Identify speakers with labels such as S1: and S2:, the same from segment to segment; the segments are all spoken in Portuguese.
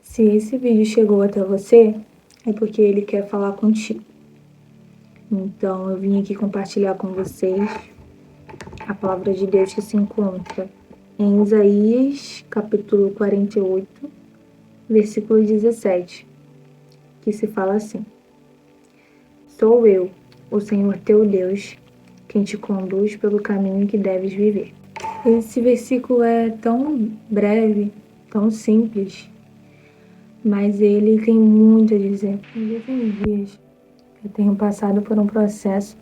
S1: Se esse vídeo chegou até você, é porque ele quer falar contigo. Então, eu vim aqui compartilhar com vocês a palavra de Deus que se encontra em Isaías, capítulo 48, versículo 17, que se fala assim: Sou eu, o Senhor teu Deus, quem te conduz pelo caminho que deves viver. Esse versículo é tão breve, tão simples, mas ele tem muito a dizer. Nos últimos dias, eu tenho passado por um processo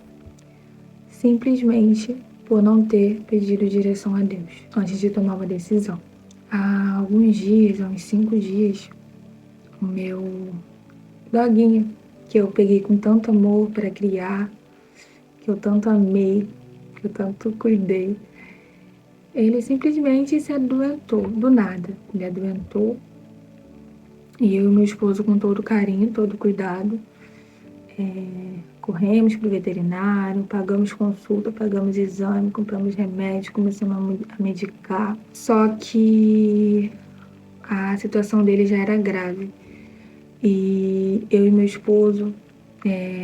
S1: simplesmente por não ter pedido direção a Deus antes de tomar uma decisão. Há alguns dias, há uns 5 dias, o meu doguinho, que eu peguei com tanto amor para criar, que eu tanto amei, que eu tanto cuidei, ele simplesmente se adoentou, do nada. Ele adoentou e eu e meu esposo, com todo carinho, todo cuidado, corremos para o veterinário, pagamos consulta, pagamos exame, compramos remédio, começamos a medicar. Só que a situação dele já era grave e eu e meu esposo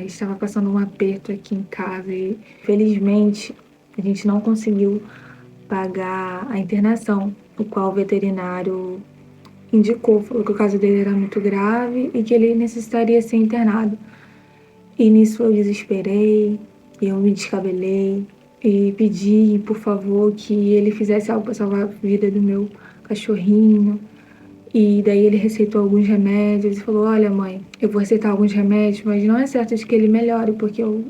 S1: estava passando um aperto aqui em casa e, felizmente, a gente não conseguiu pagar a internação, o qual o veterinário indicou, falou que o caso dele era muito grave e que ele necessitaria ser internado. E nisso eu desesperei, eu me descabelei e pedi, por favor, que ele fizesse algo para salvar a vida do meu cachorrinho. E daí ele receitou alguns remédios e falou: Olha, mãe, eu vou receitar alguns remédios, mas não é certo de que ele melhore, porque o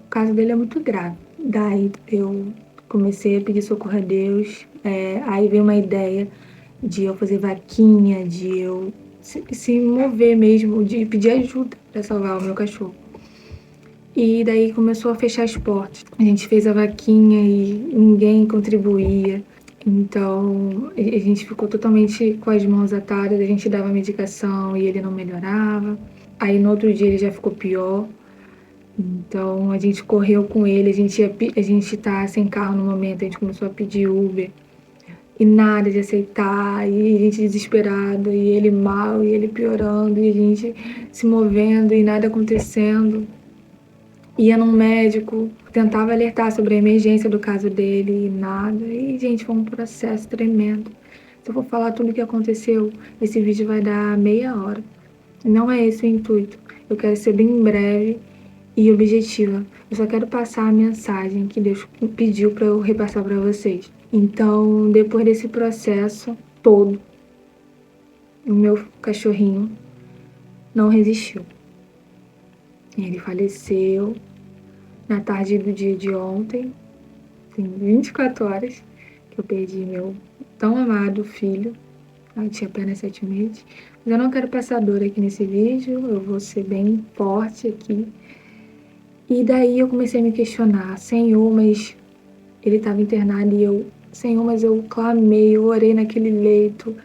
S1: caso dele é muito grave. Daí eu comecei a pedir socorro a Deus. Aí veio uma ideia de eu fazer vaquinha, de eu se mover mesmo, de pedir ajuda para salvar o meu cachorro. E daí começou a fechar as portas. A gente fez a vaquinha e ninguém contribuía. Então a gente ficou totalmente com as mãos atadas. A gente dava medicação e ele não melhorava. Aí no outro dia ele já ficou pior. Então a gente correu com ele. A gente tá sem carro no momento. A gente começou a pedir Uber. E nada de aceitar, e a gente desesperado, e ele mal, e ele piorando, e a gente se movendo e nada acontecendo. Ia num médico, tentava alertar sobre a emergência do caso dele e nada. E, gente, foi um processo tremendo. Se eu for falar tudo o que aconteceu, esse vídeo vai dar meia hora. Não é esse o intuito. Eu quero ser bem breve e objetiva. Eu só quero passar a mensagem que Deus pediu para eu repassar para vocês. Então, depois desse processo todo, o meu cachorrinho não resistiu. Ele faleceu na tarde do dia de ontem. Tem 24 horas que eu perdi meu tão amado filho. Eu tinha apenas 7 meses. Mas eu não quero passar dor aqui nesse vídeo. Eu vou ser bem forte aqui. E daí eu comecei a me questionar. Senhor, mas ele estava internado e eu... Senhor, mas eu clamei, eu orei naquele leito.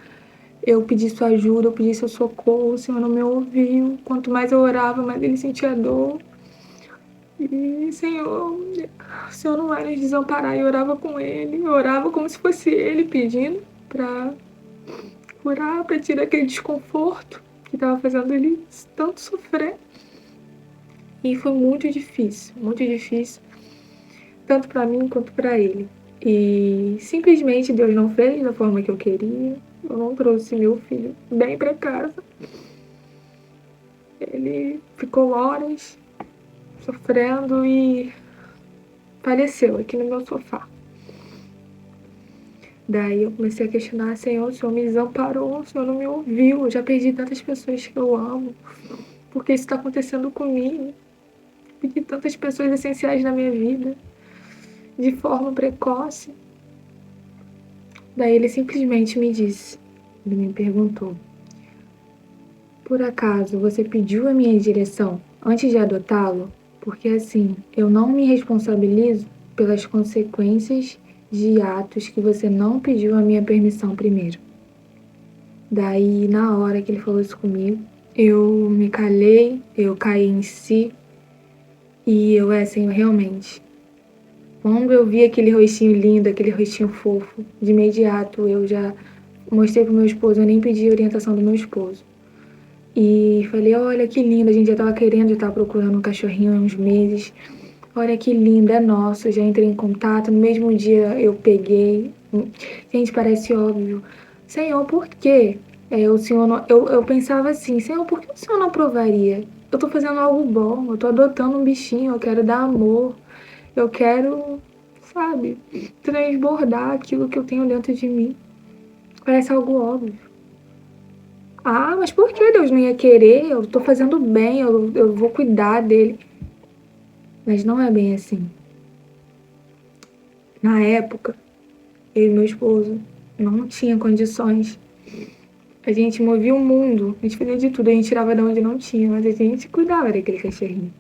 S1: Eu pedi sua ajuda, eu pedi seu socorro. O Senhor não me ouviu. Quanto mais eu orava, mais ele sentia dor. E, Senhor, o Senhor não vai nos desamparar. Eu orava com ele, eu orava como se fosse ele pedindo para curar, para tirar aquele desconforto que estava fazendo ele tanto sofrer. E foi muito difícil, tanto para mim quanto para ele. E simplesmente Deus não fez da forma que eu queria. Eu não trouxe meu filho bem para casa. Ele ficou horas sofrendo e faleceu aqui no meu sofá. Daí eu comecei a questionar: Senhor, o Senhor me desamparou, o Senhor não me ouviu, eu já perdi tantas pessoas que eu amo, porque isso está acontecendo comigo? Perdi tantas pessoas essenciais na minha vida, de forma precoce. Daí ele simplesmente me disse, ele me perguntou: por acaso você pediu a minha direção antes de adotá-lo? Porque assim, eu não me responsabilizo pelas consequências de atos que você não pediu a minha permissão primeiro. Daí, na hora que ele falou isso comigo, eu me calei, eu caí em si e Senhor, realmente. Quando eu vi aquele rostinho lindo, aquele rostinho fofo, de imediato eu já mostrei pro meu esposo, eu nem pedi a orientação do meu esposo. E falei, olha que lindo, a gente já estava querendo, já estava procurando um cachorrinho há uns meses. Olha que lindo, é nosso, já entrei em contato, no mesmo dia eu peguei. Gente, parece óbvio. Senhor, por quê? O senhor não, eu pensava assim, Senhor, por que o senhor não aprovaria? Eu tô fazendo algo bom, eu tô adotando um bichinho, eu quero dar amor, eu quero, sabe, transbordar aquilo que eu tenho dentro de mim. Parece algo óbvio. Ah, mas por que Deus não ia querer? Eu tô fazendo bem, eu vou cuidar dele. Mas não é bem assim. Na época, eu e meu esposo não tinha condições. A gente movia o mundo, a gente fazia de tudo, a gente tirava de onde não tinha, mas a gente cuidava daquele cachorrinho.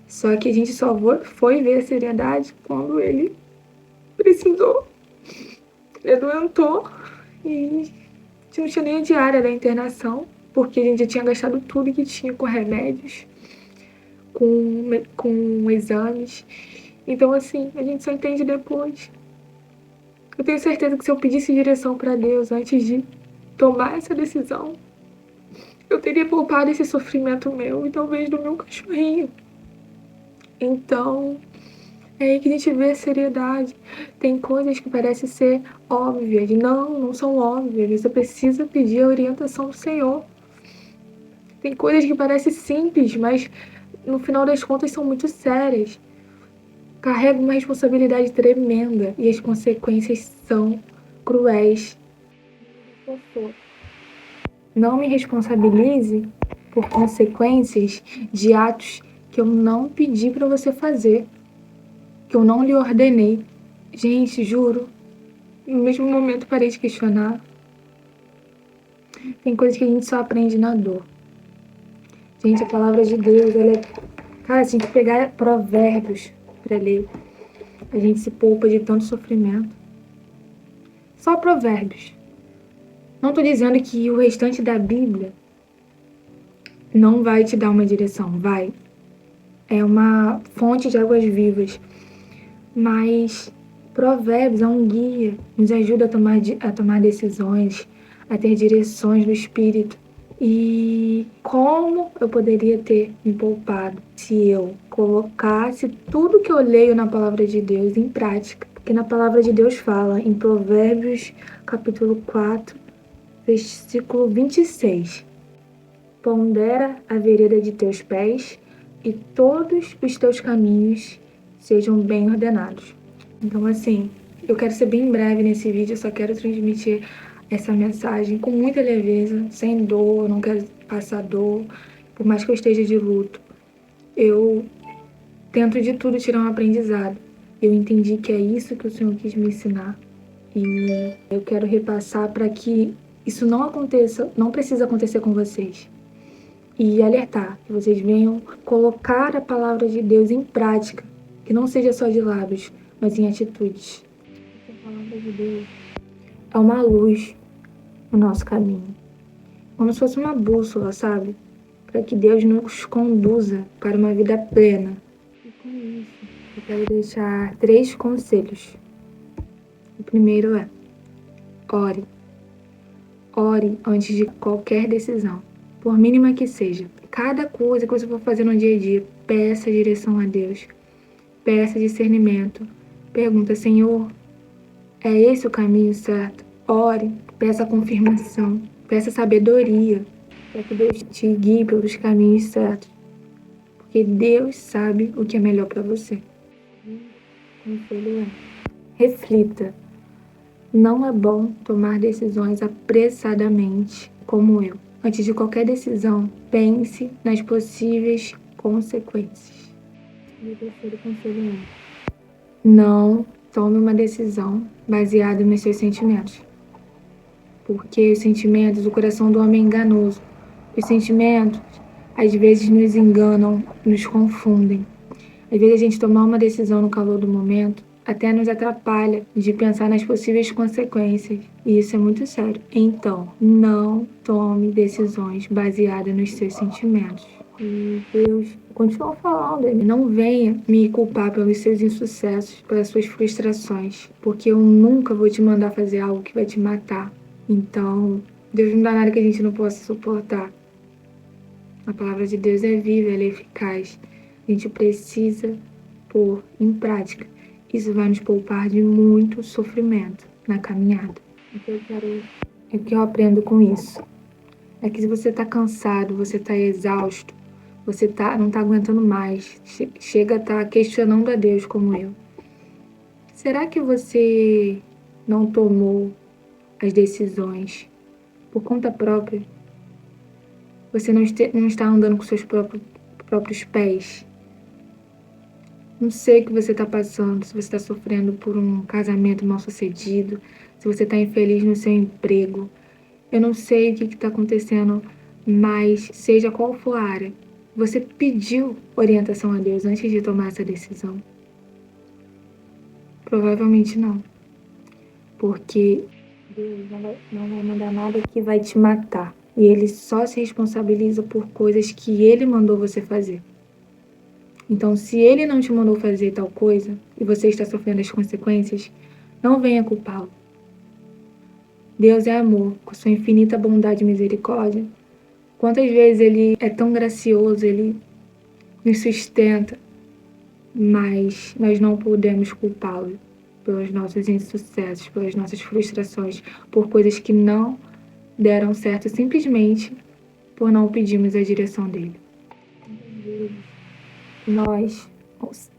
S1: Só que a gente só foi ver a seriedade quando ele precisou. Ele adoentou e a gente não tinha nem a diária da internação, porque a gente já tinha gastado tudo que tinha com remédios, com exames. Então, assim, a gente só entende depois. Eu tenho certeza que se eu pedisse direção para Deus antes de tomar essa decisão, eu teria poupado esse sofrimento meu e talvez do meu cachorrinho. Então, é aí que a gente vê a seriedade. Tem coisas que parecem ser óbvias. Não, não são óbvias. Você precisa pedir a orientação do Senhor. Tem coisas que parecem simples, mas no final das contas são muito sérias. Carrega uma responsabilidade tremenda e as consequências são cruéis. Não me responsabilize por consequências de atos que eu não pedi para você fazer, que eu não lhe ordenei. Gente, juro, no mesmo momento parei de questionar. Tem coisas que a gente só aprende na dor. Gente, a palavra de Deus, ela é... Cara, se a gente pegar provérbios para ler, a gente se poupa de tanto sofrimento. Só provérbios. Não tô dizendo que o restante da Bíblia não vai te dar uma direção, vai. É uma fonte de águas vivas. Mas Provérbios é um guia, nos ajuda a tomar decisões, a ter direções do Espírito. E como eu poderia ter me poupado se eu colocasse tudo que eu leio na palavra de Deus em prática? Porque na palavra de Deus fala em Provérbios, capítulo 4, versículo 26. Pondera a vereda de teus pés e todos os teus caminhos sejam bem ordenados. Então, assim, eu quero ser bem breve nesse vídeo, eu só quero transmitir essa mensagem com muita leveza, sem dor, eu não quero passar dor, por mais que eu esteja de luto. Eu tento de tudo tirar um aprendizado. Eu entendi que é isso que o Senhor quis me ensinar. E eu quero repassar para que isso não aconteça, não precisa acontecer com vocês. E alertar, que vocês venham colocar a palavra de Deus em prática, que não seja só de lábios, mas em atitudes. A palavra de Deus é uma luz no nosso caminho, como se fosse uma bússola, sabe? Para que Deus nos conduza para uma vida plena. E com isso, eu quero deixar 3 conselhos. O primeiro é: ore. Ore antes de qualquer decisão, por mínima que seja. Cada coisa que você for fazer no dia a dia, peça direção a Deus. Peça discernimento. Pergunta, Senhor, é esse o caminho certo? Ore, peça confirmação, peça sabedoria, para que Deus te guie pelos caminhos certos. Porque Deus sabe o que é melhor para você. Conselho é: reflita. Não é bom tomar decisões apressadamente, como eu. Antes de qualquer decisão, pense nas possíveis consequências. E o terceiro conselho é: não tome uma decisão baseada nos seus sentimentos. Porque os sentimentos, o coração do homem é enganoso. Os sentimentos, às vezes, nos enganam, nos confundem. Às vezes, a gente tomar uma decisão no calor do momento até nos atrapalha de pensar nas possíveis consequências. E isso é muito sério. Então, não tome decisões baseadas nos seus sentimentos. E Deus continua falando, ele não venha me culpar pelos seus insucessos, pelas suas frustrações, porque eu nunca vou te mandar fazer algo que vai te matar. Então, Deus não dá nada que a gente não possa suportar. A palavra de Deus é viva, ela é eficaz. A gente precisa pôr em prática. Isso vai nos poupar de muito sofrimento na caminhada. O que eu aprendo com isso é que se você está cansado, você está exausto, você não está aguentando mais, chega a estar questionando a Deus como eu. Será que você não tomou as decisões por conta própria? Você não está andando com seus próprios pés? Não sei o que você está passando, se você está sofrendo por um casamento mal sucedido, se você está infeliz no seu emprego. Eu não sei o que está acontecendo, mas seja qual for a área, você pediu orientação a Deus antes de tomar essa decisão? Provavelmente não, porque Deus não vai mandar nada que vai te matar. E Ele só se responsabiliza por coisas que Ele mandou você fazer. Então, se Ele não te mandou fazer tal coisa e você está sofrendo as consequências, não venha culpá-lo. Deus é amor, com sua infinita bondade e misericórdia. Quantas vezes Ele é tão gracioso, Ele nos sustenta, mas nós não podemos culpá-lo pelos nossos insucessos, pelas nossas frustrações, por coisas que não deram certo simplesmente por não pedirmos a direção dele. Nós,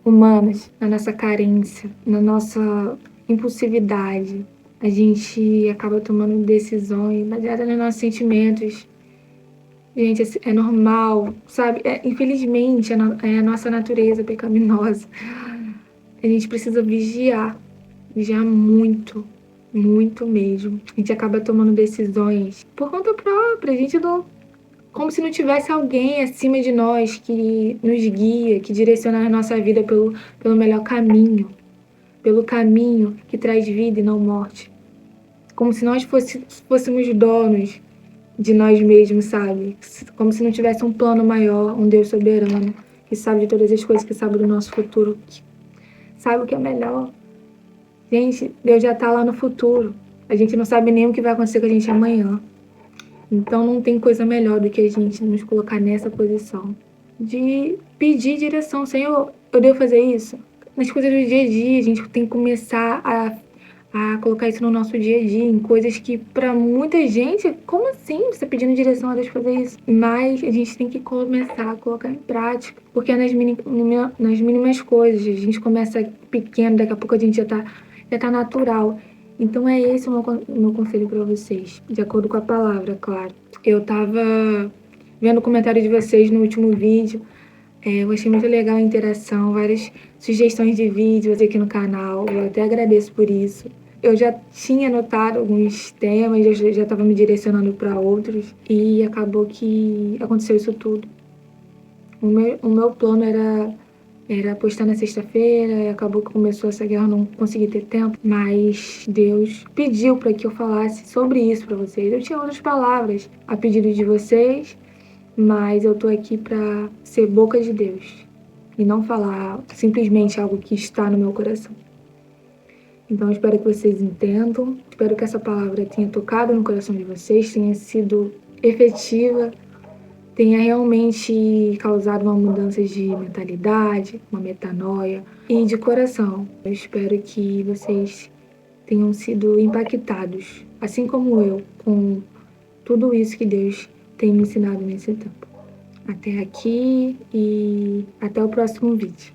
S1: humanos, na nossa carência, na nossa impulsividade, a gente acaba tomando decisões baseadas nos nossos sentimentos. Gente, é normal, sabe? Infelizmente, é a nossa natureza pecaminosa. A gente precisa vigiar muito, muito mesmo. A gente acaba tomando decisões por conta própria. A gente não, como se não tivesse alguém acima de nós que nos guia, que direciona a nossa vida pelo melhor caminho, pelo caminho que traz vida e não morte. Como se nós fôssemos donos de nós mesmos, sabe? Como se não tivesse um plano maior, um Deus soberano, que sabe de todas as coisas, que sabe do nosso futuro, que sabe o que é melhor. Gente, Deus já tá lá no futuro. A gente não sabe nem o que vai acontecer com a gente amanhã. Então não tem coisa melhor do que a gente nos colocar nessa posição de pedir direção. Senhor, eu devo fazer isso? Nas coisas do dia a dia, a gente tem que começar a colocar isso no nosso dia a dia, em coisas que para muita gente, como assim você pedindo direção a Deus fazer isso? Mas a gente tem que começar a colocar em prática, porque é nas mínimas coisas, a gente começa pequeno, daqui a pouco a gente já tá natural. Então é esse o meu conselho para vocês, de acordo com a palavra, claro. Eu tava vendo o comentário de vocês no último vídeo, eu achei muito legal a interação, várias sugestões de vídeos aqui no canal, eu até agradeço por isso. Eu já tinha anotado alguns temas, já estava me direcionando para outros e acabou que aconteceu isso tudo. O meu plano era postar na sexta-feira e acabou que começou essa guerra, eu não consegui ter tempo, mas Deus pediu para que eu falasse sobre isso para vocês. Eu tinha outras palavras a pedido de vocês, mas eu tô aqui para ser boca de Deus e não falar simplesmente algo que está no meu coração. Então, eu espero que vocês entendam. Espero que essa palavra tenha tocado no coração de vocês, tenha sido efetiva, tenha realmente causado uma mudança de mentalidade, uma metanoia e de coração. Eu espero que vocês tenham sido impactados, assim como eu, com tudo isso que Deus tem me ensinado nesse tempo. Até aqui e até o próximo vídeo.